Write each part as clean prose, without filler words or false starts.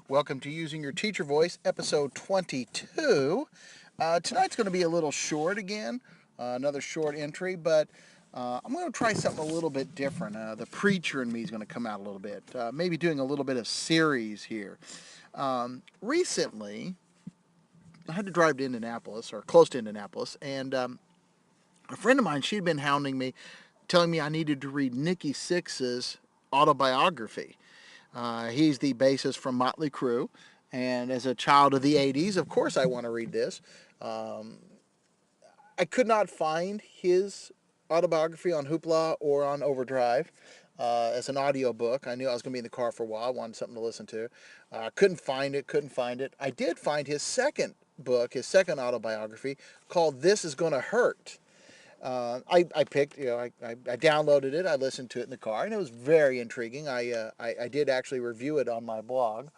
Welcome to Using Your Teacher Voice, episode 22. Tonight's going to be a little short again, another short entry, but I'm going to try something a little bit different. The preacher in me is going to come out a little bit, maybe doing a little bit of series here. Recently, I had to drive to Indianapolis, or close to Indianapolis, and a friend of mine, she'd been hounding me, telling me I needed to read Nikki Sixx's autobiography. He's the bassist from Motley Crue, and as a child of the 80s, of course I want to read this. Um, I could not find his autobiography on Hoopla or on Overdrive as an audio book. I knew I was going to be in the car for a while. I wanted something to listen to. Couldn't find it. I did find his second book, his second autobiography, called This Is Gonna Hurt. I picked, I downloaded it. I listened to it in the car, and it was very intriguing. I did actually review it on my blog.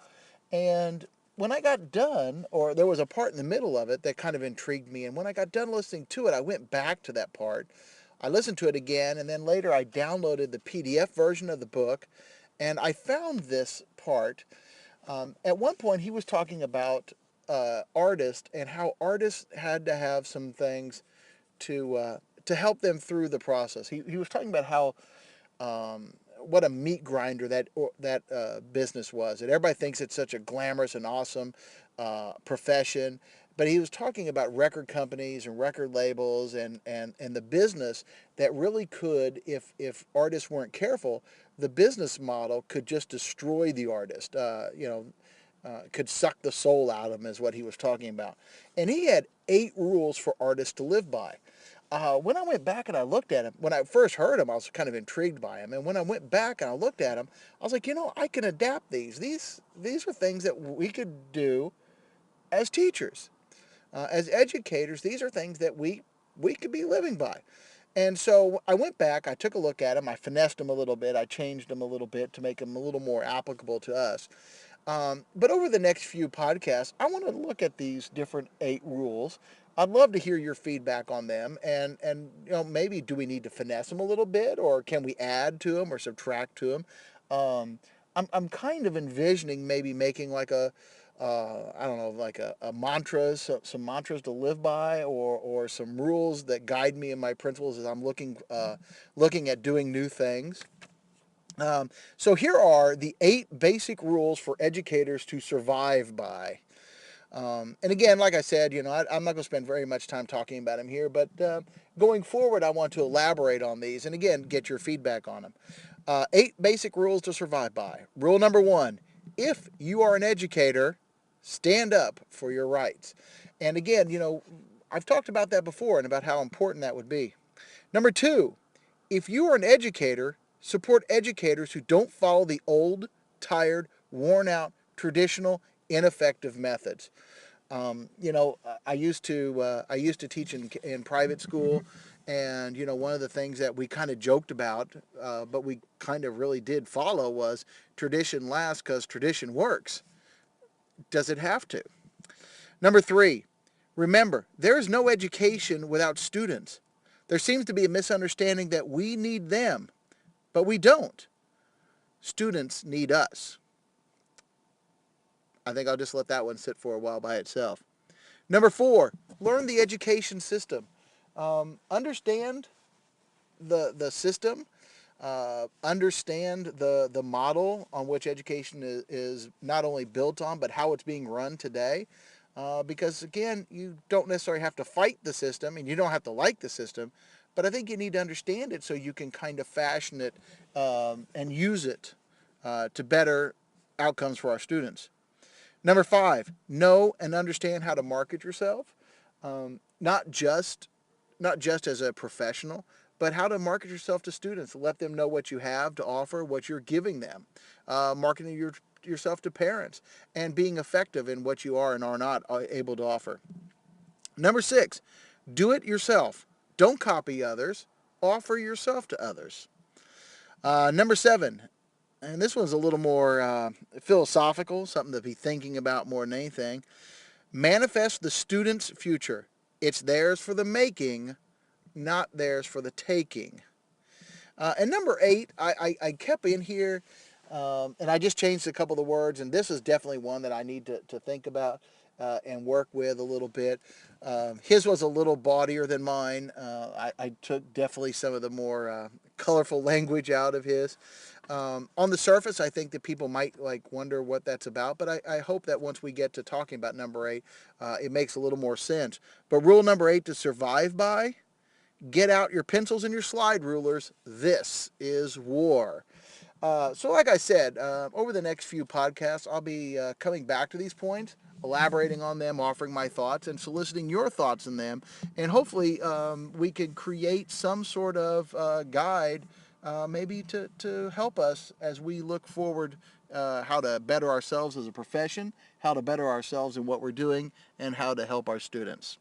And when I got done, or there was a part in the middle of it that kind of intrigued me, and when I got done listening to it, I went back to that part. I listened to it again, and then later I downloaded the PDF version of the book, and I found this part. At one point, he was talking about artists and how artists had to have some things to help them through the process. He was talking about how what a meat grinder that business was. And everybody thinks it's such a glamorous and awesome profession. But he was talking about record companies and record labels and the business that really could, if artists weren't careful, the business model could just destroy the artist. Could suck the soul out of them is what he was talking about. And he had 8 rules for artists to live by. When I went back and I looked at him, when I first heard him, I was kind of intrigued by him. And when I went back and I looked at him, I was like, I can adapt these. These are things that we could do as teachers, as educators. These are things that we could be living by. And so I went back, I took a look at him, I finessed him a little bit, I changed him a little bit to make him a little more applicable to us. But over the next few podcasts, I want to look at these different 8 rules. I'd love to hear your feedback on them, and maybe do we need to finesse them a little bit, or can we add to them or subtract to them? I'm kind of envisioning maybe making like I don't know, like a mantra, some mantras to live by, or some rules that guide me in my principles as I'm looking at doing new things. So here are the 8 basic rules for educators to survive by. And again, like I said, I'm not going to spend very much time talking about them here, but going forward, I want to elaborate on these and again, get your feedback on them. 8 basic rules to survive by. Rule number 1, if you are an educator, stand up for your rights. And again, I've talked about that before and about how important that would be. Number 2, if you are an educator, support educators who don't follow the old, tired, worn out, traditional, ineffective methods. I used to teach in private school, and one of the things that we kind of joked about, but we kind of really did follow, was tradition lasts because tradition works. Does it have to? Number 3, remember, there is no education without students. There seems to be a misunderstanding that we need them, but we don't. Students need us. I think I'll just let that one sit for a while by itself. Number 4, learn the education system. Understand the system. Understand the model on which education is not only built on, but how it's being run today. Because again, you don't necessarily have to fight the system, and you don't have to like the system, but I think you need to understand it so you can kind of fashion it and use it to better outcomes for our students. Number 5, know and understand how to market yourself, not just as a professional, but how to market yourself to students. Let them know what you have to offer, what you're giving them. Marketing yourself to parents, and being effective in what you are and are not able to offer. Number 6, do it yourself. Don't copy others. Offer yourself to others. Number 7, and this one's a little more philosophical, something to be thinking about more than anything. Manifest the student's future. It's theirs for the making, not theirs for the taking. And number 8, I kept in here And I just changed a couple of the words, and this is definitely one that I need to think about and work with a little bit. His was a little bawdier than mine. I took definitely some of the more colorful language out of his. On the surface, I think that people might like wonder what that's about, but I hope that once we get to talking about number 8, it makes a little more sense. But rule number 8 to survive by: get out your pencils and your slide rulers. This is war. So, like I said, over the next few podcasts, I'll be coming back to these points, elaborating on them, offering my thoughts, and soliciting your thoughts on them. And hopefully, we can create some sort of guide, maybe to help us as we look forward, how to better ourselves as a profession, how to better ourselves in what we're doing, and how to help our students.